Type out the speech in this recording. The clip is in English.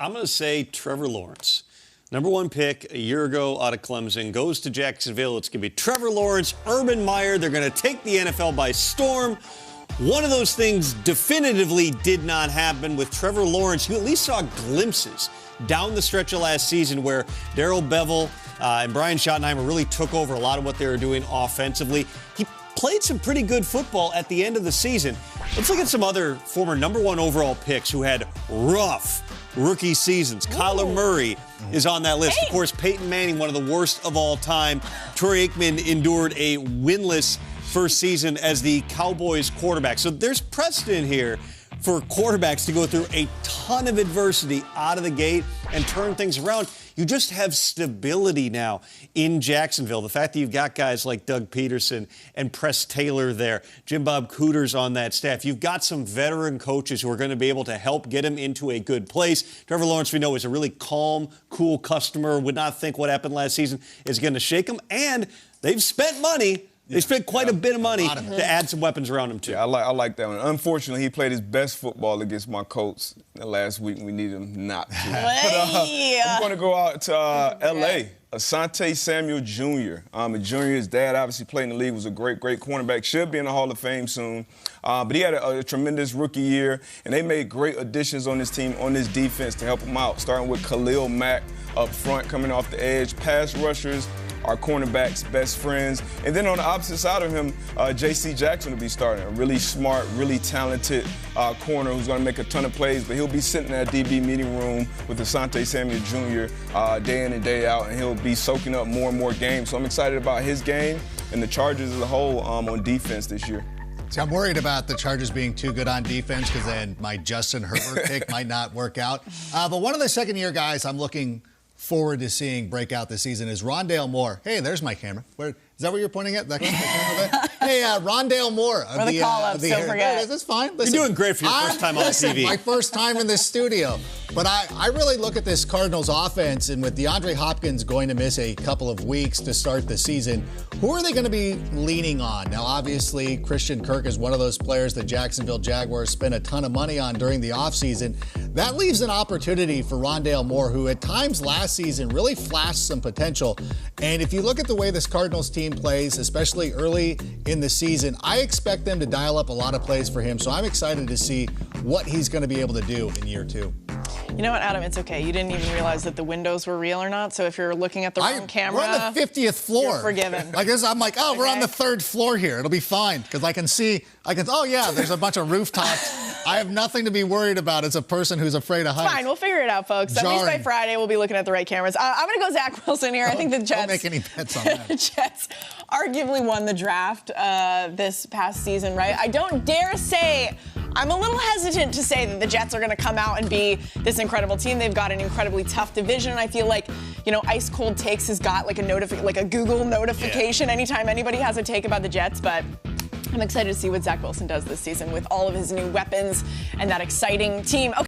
I'm going to say Trevor Lawrence. Number 1 pick a year ago out of Clemson, goes to Jacksonville. It's going to be Trevor Lawrence, Urban Meyer. They're going to take the NFL by storm. One of those things definitively did not happen with Trevor Lawrence. You at least saw glimpses down the stretch of last season where Darrell Bevell and Brian Schottenheimer really took over a lot of what they were doing offensively. He played some pretty good football at the end of the season. Let's look at some other former number 1 overall picks who had rough rookie seasons. Kyler Murray is on that list. Of course, Peyton Manning, one of the worst of all time. Troy Aikman endured a winless first season as the Cowboys quarterback. So there's precedent here for quarterbacks to go through a ton of adversity out of the gate and turn things around. You just have stability now in Jacksonville. The fact that you've got guys like Doug Peterson and Press Taylor there, Jim Bob Cooter's on that staff. You've got some veteran coaches who are going to be able to help get him into a good place. Trevor Lawrence, we know, is a really calm, cool customer, would not think what happened last season is going to shake him. And they've spent money. They spent quite a bit of money to add some weapons around him, too. Yeah, I like that one. Unfortunately, he played his best football against my Colts last week, and we needed him not to. I'm going to go out to L.A. Asante Samuel Jr. A junior. His dad obviously played in the league, was a great cornerback. Should be in the Hall of Fame soon. But he had a tremendous rookie year, and they made great additions on this team, on this defense to help him out, starting with Khalil Mack up front, coming off the edge, pass rushers, our cornerback's best friends. And then on the opposite side of him, J.C. Jackson will be starting. A really smart, really talented corner who's going to make a ton of plays, but he'll be sitting in that DB meeting room with Asante Samuel Jr. Day in and day out, and he'll be soaking up more and more games. So I'm excited about his game and the Chargers as a whole on defense this year. See, I'm worried about the Chargers being too good on defense because then my Justin Herbert pick might not work out. But one of the second-year guys I'm looking forward to seeing break out this season is Rondale Moore. Hey, there's my camera. Is that what you're pointing at? That camera there? Hey, Rondale Moore. Or the call-ups, don't forget. That's fine. Listen, you're doing great for your first time on TV. My first time in this studio. But I really look at this Cardinals offense, and with DeAndre Hopkins going to miss a couple of weeks to start the season, who are they going to be leaning on? Now, obviously, Christian Kirk is one of those players that Jacksonville Jaguars spent a ton of money on during the offseason. That leaves an opportunity for Rondale Moore, who at times last season really flashed some potential. And if you look at the way this Cardinals team plays, especially early in the season, I expect them to dial up a lot of plays for him. So I'm excited to see what he's going to be able to do in year 2. You know what, Adam? It's okay. You didn't even realize that the windows were real or not. So if you're looking at the wrong camera, we're on the 50th floor. You're forgiven. I guess I'm like, we're on the 3rd floor here. It'll be fine because I can see. Oh yeah, there's a bunch of rooftops. I have nothing to be worried about as a person who's afraid of heights. Fine, we'll figure it out, folks. At least by Friday, we'll be looking at the right cameras. I'm going to go Zach Wilson here. I think the Jets. Don't make any bets on that. The Jets arguably won the draft this past season, right? I don't dare say. I'm a little hesitant to say that the Jets are going to come out and be this incredible team. They've got an incredibly tough division. I feel like, Ice Cold Takes has got like a Google notification anytime anybody has a take about the Jets. But I'm excited to see what Zach Wilson does this season with all of his new weapons and that exciting team. Okay.